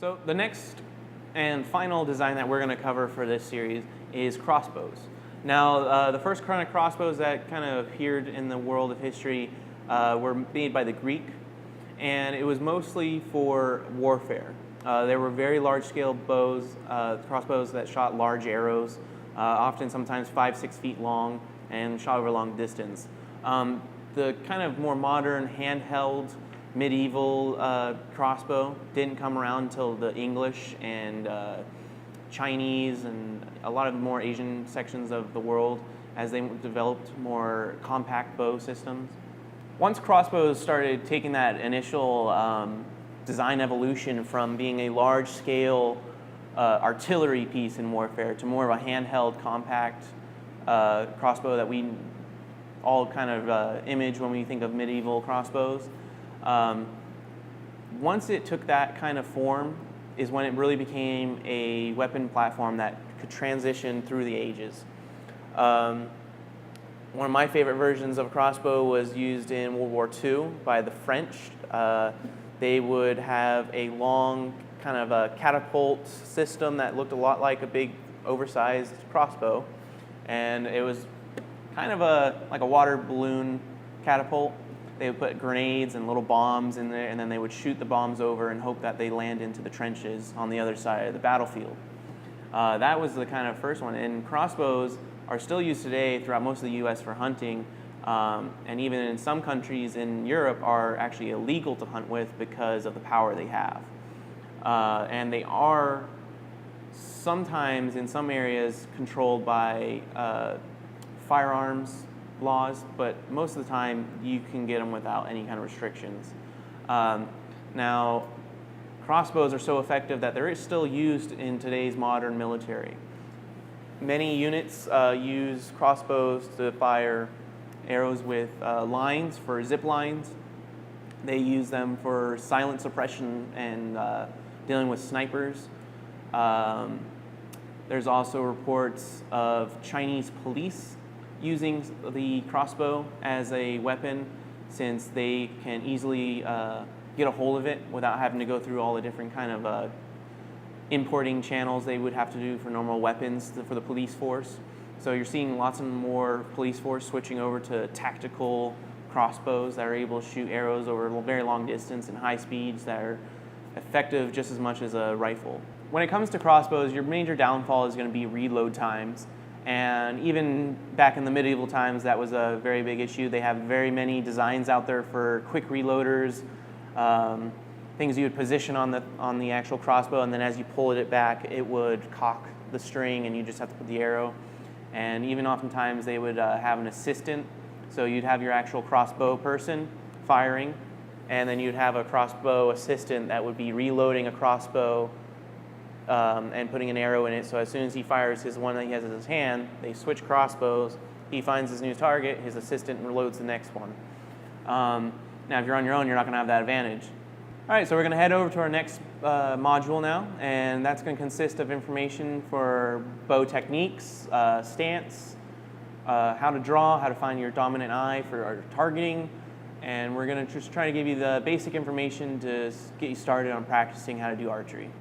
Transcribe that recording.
So the next and final design that we're going to cover for this series is crossbows. Now, the first kind of crossbows that kind of appeared in the world of history were made by the Greek, and it was mostly for warfare. There were very large-scale bows, crossbows that shot large arrows, often sometimes 5-6 feet long, and shot over long distance. The kind of more modern handheld medieval crossbow didn't come around until the English and Chinese and a lot of more Asian sections of the world as they developed more compact bow systems. Once crossbows started taking that initial design evolution from being a large-scale artillery piece in warfare to more of a handheld, compact crossbow that we all kind of image when we think of medieval crossbows. Once it took that kind of form is when it really became a weapon platform that could transition through the ages. One of my favorite versions of a crossbow was used in World War II by the French. They would have a long kind of a catapult system that looked a lot like a big oversized crossbow, and it was kind of like a water balloon catapult. They would put grenades and little bombs in there, and then they would shoot the bombs over and hope that they land into the trenches on the other side of the battlefield. That was the kind of first one, and crossbows are still used today throughout most of the U.S. for hunting, and even in some countries in Europe are actually illegal to hunt with because of the power they have. And they are sometimes in some areas controlled by firearms laws, but most of the time you can get them without any kind of restrictions. Now, crossbows are so effective that they're still used in today's modern military. Many units use crossbows to fire arrows with lines for zip lines. They use them for silent suppression and dealing with snipers. There's also reports of Chinese police using the crossbow as a weapon, since they can easily get a hold of it without having to go through all the different kind of importing channels they would have to do for normal weapons for the police force. So you're seeing lots and more police force switching over to tactical crossbows that are able to shoot arrows over a very long distance and high speeds that are effective just as much as a rifle. When it comes to crossbows, your major downfall is going to be reload times. And even back in the medieval times, that was a very big issue. They have very many designs out there for quick reloaders, things you would position on the actual crossbow, and then as you pull it back, it would cock the string, and you just have to put the arrow. And even oftentimes, they would have an assistant. So you'd have your actual crossbow person firing, and then you'd have a crossbow assistant that would be reloading a crossbow and putting an arrow in it. So as soon as he fires his one that he has in his hand, they switch crossbows. He finds his new target. His assistant reloads the next one. Now, if you're on your own, you're not going to have that advantage. All right, so we're going to head over to our next module now, and that's going to consist of information for bow techniques, stance, how to draw, how to find your dominant eye for our targeting, and we're going to just try to give you the basic information to get you started on practicing how to do archery.